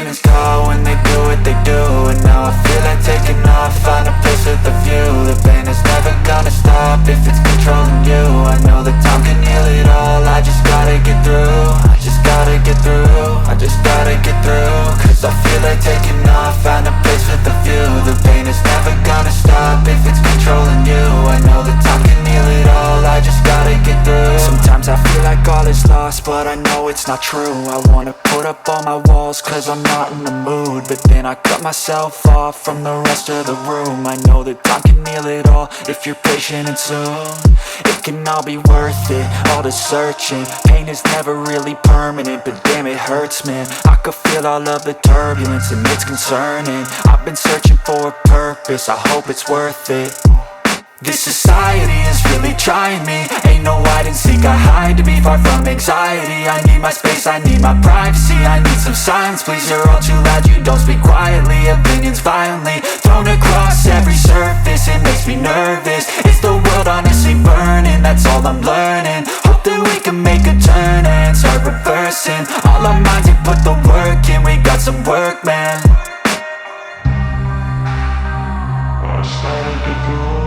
demons call when they do what they do. And now I feel like taking off, find a place with a view. The pain is never gonna stop if it's controlling you. I know that time can heal it all, I just gotta get through. I just gotta get through, I just gotta get through. Cause I feel like taking off, find a place with a view. The pain is never gonna stop if it's controlling you. I know that time can heal it all, I just gotta get through. Sometimes I feel like all is lost, but I know it's not true. I wanna put up all my walls cause I'm not in the mood, but then I cut myself off from the rest of the room. I know that time can heal it all if you're patient and soon. It can all be worth it, all the searching. Pain is never really permanent, but damn it hurts, man. I could feel all of the turbulence and it's concerning. I've been searching for a purpose, I hope it's worth it. This society is really trying me. Ain't no hide and seek, I hide to be far from anxiety. I need my space, I need my privacy. I need some silence, please, you're all too loud. You don't speak quietly, opinions violently thrown across every surface. It makes me nervous, it's the world honestly burning. That's all I'm learning, hope that we can make a turn and start reversing. All our minds, we put the work in, we got some work, man. I started to go.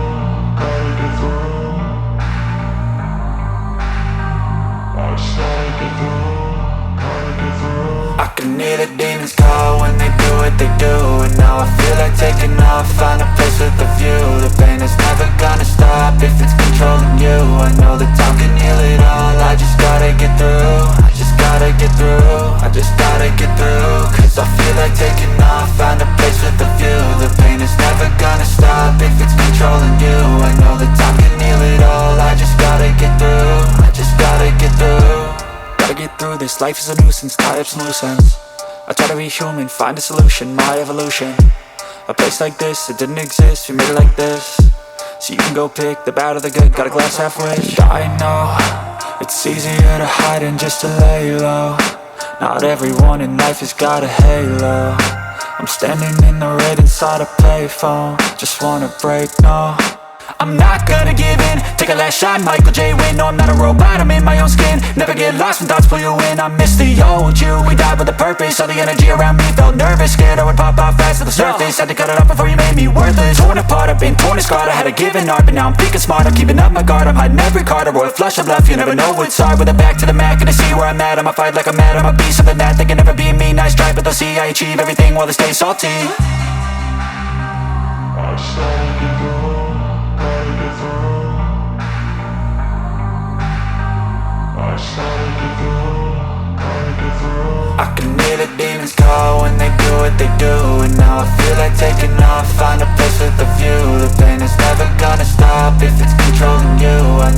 I can hear the demons call when they do what they do. And now I feel like taking off, find a place with a view. The pain is never gonna stop if it's controlling you. I know that time can heal it all, I just gotta get through. I just gotta get through, I just gotta get through. Cause I feel like taking off, find a place with a view. The pain is never gonna stop if it's controlling you. I know that time can heal it all, I just gotta get through. I just gotta get through. Gotta get through this, life is a nuisance, tie up some loose ends. I try to be human, find a solution, my evolution. A place like this, it didn't exist, we made it like this. So you can go pick the bad or the good, got a glass halfway. I know, it's easier to hide than just to lay low. Not everyone in life has got a halo. I'm standing in the red inside a payphone, just wanna break, no. I'm not gonna give in, take a last shot, Michael J. Win. No, I'm not a robot, I'm in my own skin. Never get lost when thoughts pull you in. I miss the old you, we died with a purpose. All the energy around me felt nervous, scared I would pop off fast to the surface. Had to cut it off before you made me worthless. Torn apart, I've been torn and scarred. I had a given art, but now I'm thinking smart. I'm keeping up my guard, I'm hiding every card. A royal flush of love, you never know what's hard. With a back to the mat, gonna see where I'm at. I'ma fight like I'm mad, I'ma be something that they can never be me. Nice try, but they'll see I achieve everything while they stay salty. I started to go. I can hear the demons call when they do what they do. And now I feel like taking off, find a place with a view. The pain is never gonna stop if it's controlling you. I